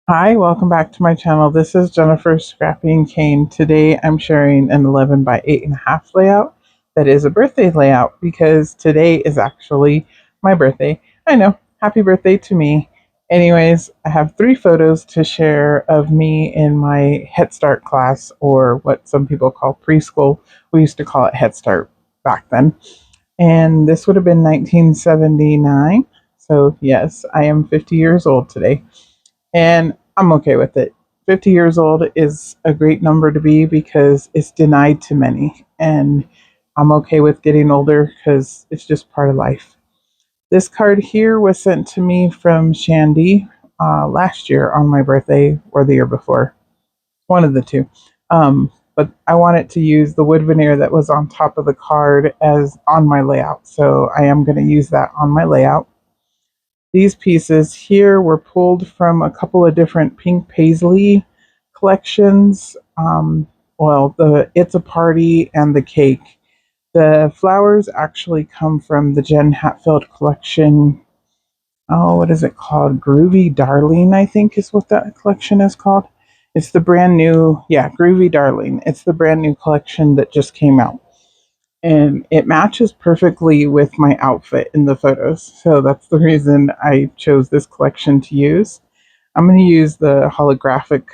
Hi, welcome back to my channel. This is Jennifer Scrapping Cane. Today I'm sharing an 11 by 8.5 layout that is a birthday layout because today is actually my birthday. I know, happy birthday to me. Anyways, I have 3 photos to share of me in my Head Start class, or what some people call preschool. We used to call it Head Start back then. And this would have been 1979. So yes, I am 50 years old today. And I'm okay with it. 50 years old is a great number to be because it's denied to many. And I'm okay with getting older because it's just part of life. This card here was sent to me from Shadnee last year on my birthday or the year before. One of the two. But I wanted to use the wood veneer that was on top of the card as on my layout. So I am going to use that on my layout. These pieces here were pulled from a couple of different pink paisley collections. The It's a Party and the Cake. The flowers actually come from the Jen Hadfield collection. Oh, what is it called? Groovy Darlin, I think is what that collection is called. It's the brand new, yeah, Groovy Darlin. It's the brand new collection that just came out, and it matches perfectly with my outfit in the photos. So that's the reason I chose this collection to use. I'm going to use the holographic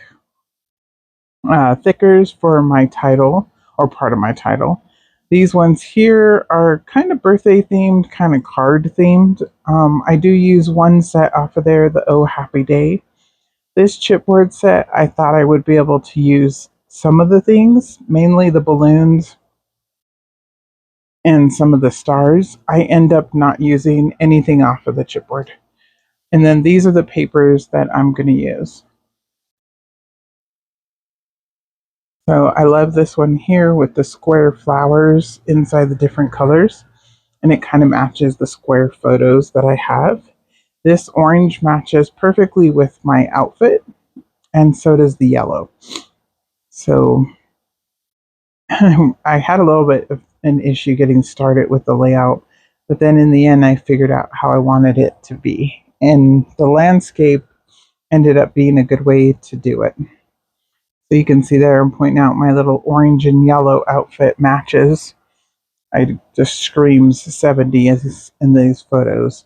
thickers for my title, or part of my title. These ones here are kind of birthday themed, kind of card themed. I do use one set off of there, the Oh Happy Day. This chipboard set, I thought I would be able to use some of the things, mainly the balloons and some of the stars. I end up not using anything off of the chipboard. And then these are the papers that I'm going to use. So I love this one here with the square flowers inside the different colors. And it kind of matches the square photos that I have. This orange matches perfectly with my outfit, and so does the yellow. So I had a little bit of an issue getting started with the layout, but then in the end, I figured out how I wanted it to be. And the landscape ended up being a good way to do it. So you can see there, I'm pointing out my little orange and yellow outfit matches. I just screams 70s in these photos.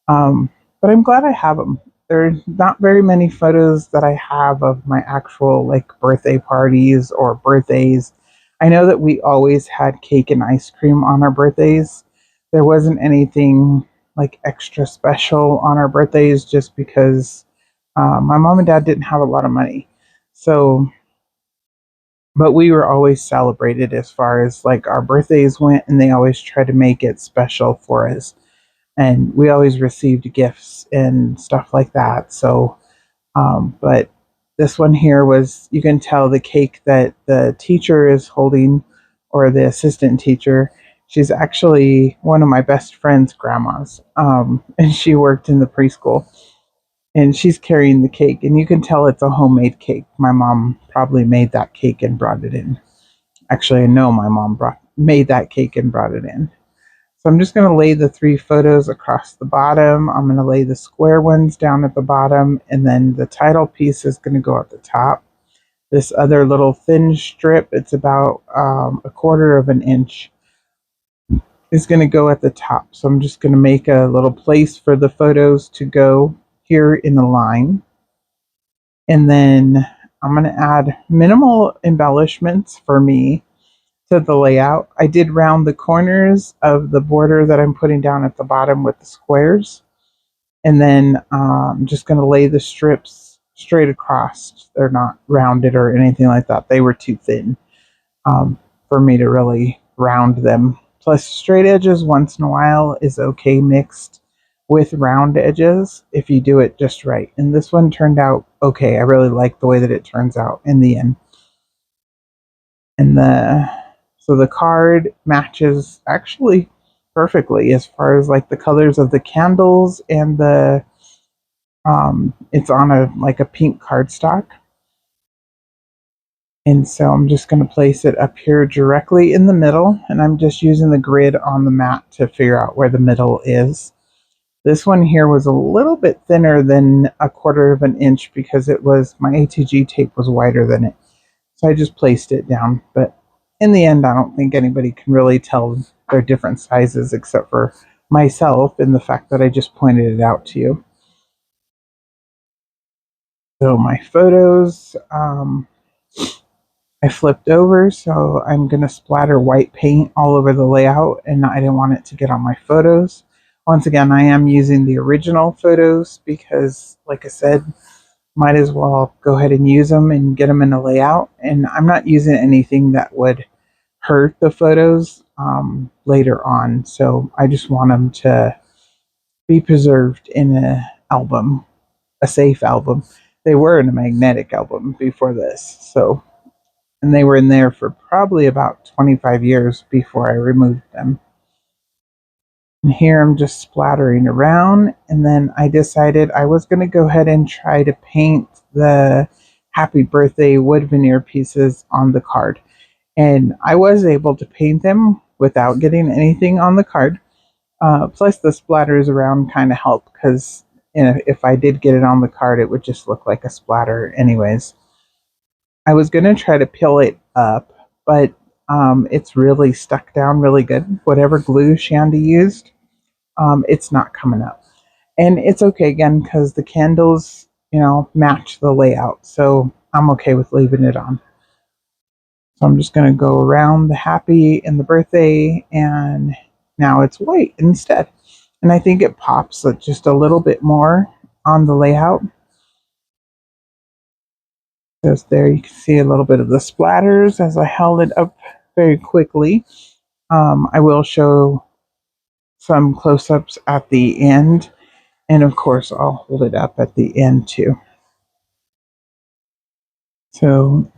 But I'm glad I have them. There are not very many photos that I have of my actual like birthday parties or birthdays. I know that we always had cake and ice cream on our birthdays. There wasn't anything like extra special on our birthdays just because my mom and dad didn't have a lot of money. So, but we were always celebrated as far as like our birthdays went, and they always tried to make it special for us, and we always received gifts and stuff like that. So, but this one here was, you can tell the cake that the teacher is holding, or the assistant teacher. She's actually one of my best friend's grandmas, and she worked in the preschool. And she's carrying the cake, and you can tell it's a homemade cake. My mom probably made that cake and brought it in. Actually, I know my mom made that cake and brought it in. So I'm just going to lay the 3 photos across the bottom. I'm going to lay the square ones down at the bottom, and then the title piece is going to go at the top. This other little thin strip, it's about 1/4 inch, is going to go at the top. So I'm just going to make a little place for the photos to go here in the line. And then I'm going to add minimal embellishments for me to the layout. I did round the corners of the border that I'm putting down at the bottom with the squares. And then I'm just going to lay the strips straight across. They're not rounded or anything like that. They were too thin for me to really round them. Plus, straight edges once in a while is okay mixed with round edges if you do it just right. And this one turned out okay. I really like the way that it turns out in the end. And the card matches actually perfectly as far as like the colors of the candles, and the it's on a pink cardstock. And so I'm just going to place it up here directly in the middle, and I'm just using the grid on the mat to figure out where the middle is. This one here was a little bit thinner than 1/4 of an inch because my ATG tape was wider than it. So I just placed it down. But in the end, I don't think anybody can really tell they're different sizes except for myself and the fact that I just pointed it out to you. So my photos, I flipped over, so I'm going to splatter white paint all over the layout, and I didn't want it to get on my photos. Once again, I am using the original photos because, like I said, might as well go ahead and use them and get them in a layout. And I'm not using anything that would hurt the photos later on, so I just want them to be preserved in an album, a safe album. They were in a magnetic album before this, so, and they were in there for probably about 25 years before I removed them. And here I'm just splattering around, and then I decided I was going to go ahead and try to paint the happy birthday wood veneer pieces on the card. And I was able to paint them without getting anything on the card. Plus the splatters around kind of help because if I did get it on the card, it would just look like a splatter anyways. I was going to try to peel it up, but it's really stuck down really good. Whatever glue Shadnee used, it's not coming up. And it's okay again because the candles, match the layout. So I'm okay with leaving it on. So I'm just going to go around the happy and the birthday, and now it's white instead. And I think it pops just a little bit more on the layout. Just there you can see a little bit of the splatters as I held it up very quickly. I will show some close-ups at the end, and of course I'll hold it up at the end too. So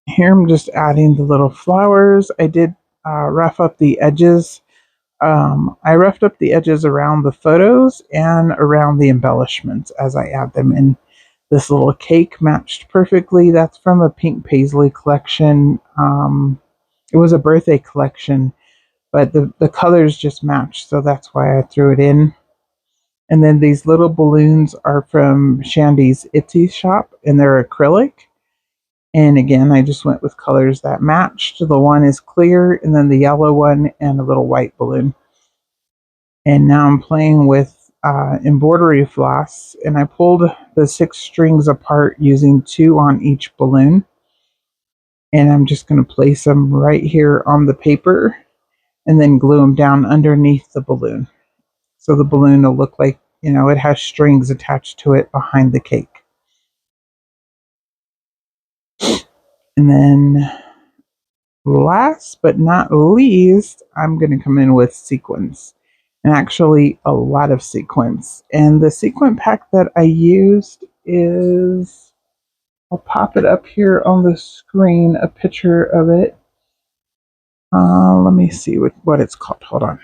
here I'm just adding the little flowers. I did rough up the edges. I roughed up the edges around the photos and around the embellishments as I add them in. This little cake matched perfectly. That's from a pink paisley collection. It was a birthday collection, but the colors just matched, so that's why I threw it in. And then these little balloons are from Shandy's Etsy shop, and they're acrylic. And again, I just went with colors that matched. The one is clear, and then the yellow one, and a little white balloon. And now I'm playing with embroidery floss, and I pulled the 6 strings apart using 2 on each balloon. And I'm just going to place them right here on the paper and then glue them down underneath the balloon. So the balloon will look like, it has strings attached to it behind the cake. And then last but not least, I'm going to come in with sequins. And actually a lot of sequins. And the sequin pack that I used is, I'll pop it up here on the screen, a picture of it. Let me see what it's called. Hold on.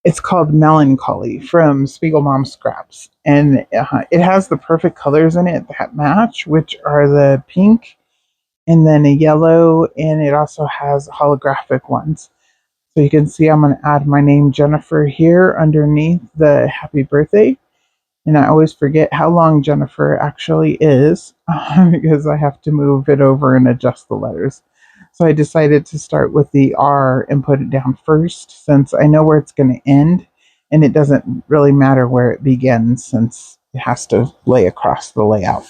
It's called Melancholy from Spiegelmom Scraps. And it has the perfect colors in it that match, which are the pink and then a yellow, and it also has holographic ones. So you can see I'm going to add my name Jennifer here underneath the happy birthday. And I always forget how long Jennifer actually is because I have to move it over and adjust the letters. So I decided to start with the R and put it down first since I know where it's going to end. And it doesn't really matter where it begins since it has to lay across the layout.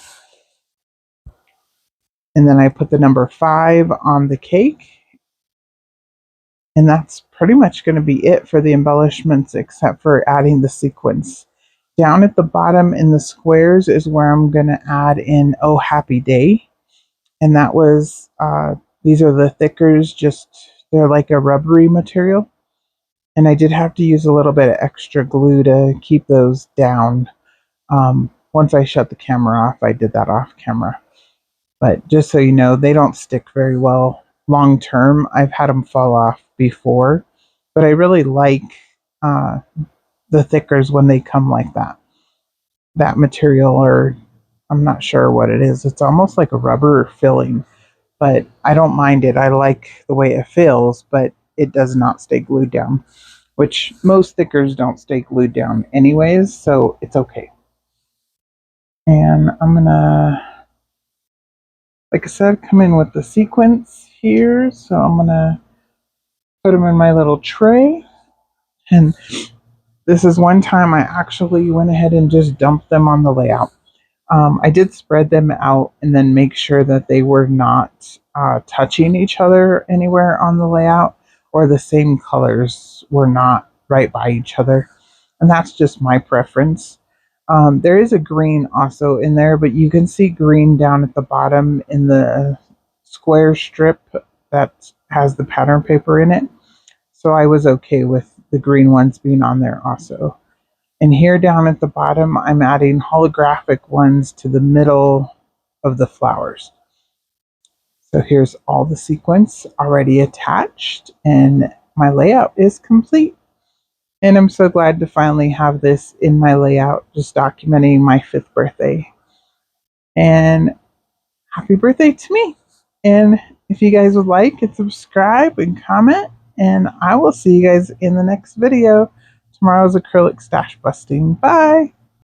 And then I put the number 5 on the cake. And that's pretty much going to be it for the embellishments except for adding the sequins. Down at the bottom in the squares is where I'm going to add in Oh Happy Day. And that was, these are the thickers, they're like a rubbery material. And I did have to use a little bit of extra glue to keep those down. Once I shut the camera off, I did that off camera. But just so you know, they don't stick very well long term. I've had them fall off before, but I really like the thickers when they come like that. That material, or I'm not sure what it is. It's almost like a rubber filling, but I don't mind it. I like the way it feels, but it does not stay glued down. which most stickers don't stay glued down anyways, so it's okay. And I'm gonna, like I said, come in with the sequins here. So I'm gonna put them in my little tray. And this is one time I actually went ahead and just dumped them on the layout. I did spread them out and then make sure that they were not touching each other anywhere on the layout, or the same colors were not right by each other. And that's just my preference. There is a green also in there, but you can see green down at the bottom in the square strip that has the pattern paper in it. So I was okay with the green ones being on there also. And here down at the bottom, I'm adding holographic ones to the middle of the flowers. So here's all the sequins already attached, and my layout is complete. And I'm so glad to finally have this in my layout, just documenting my 5th birthday. And happy birthday to me. And if you guys would like, hit subscribe and comment, and I will see you guys in the next video. Tomorrow's acrylic stash busting. Bye.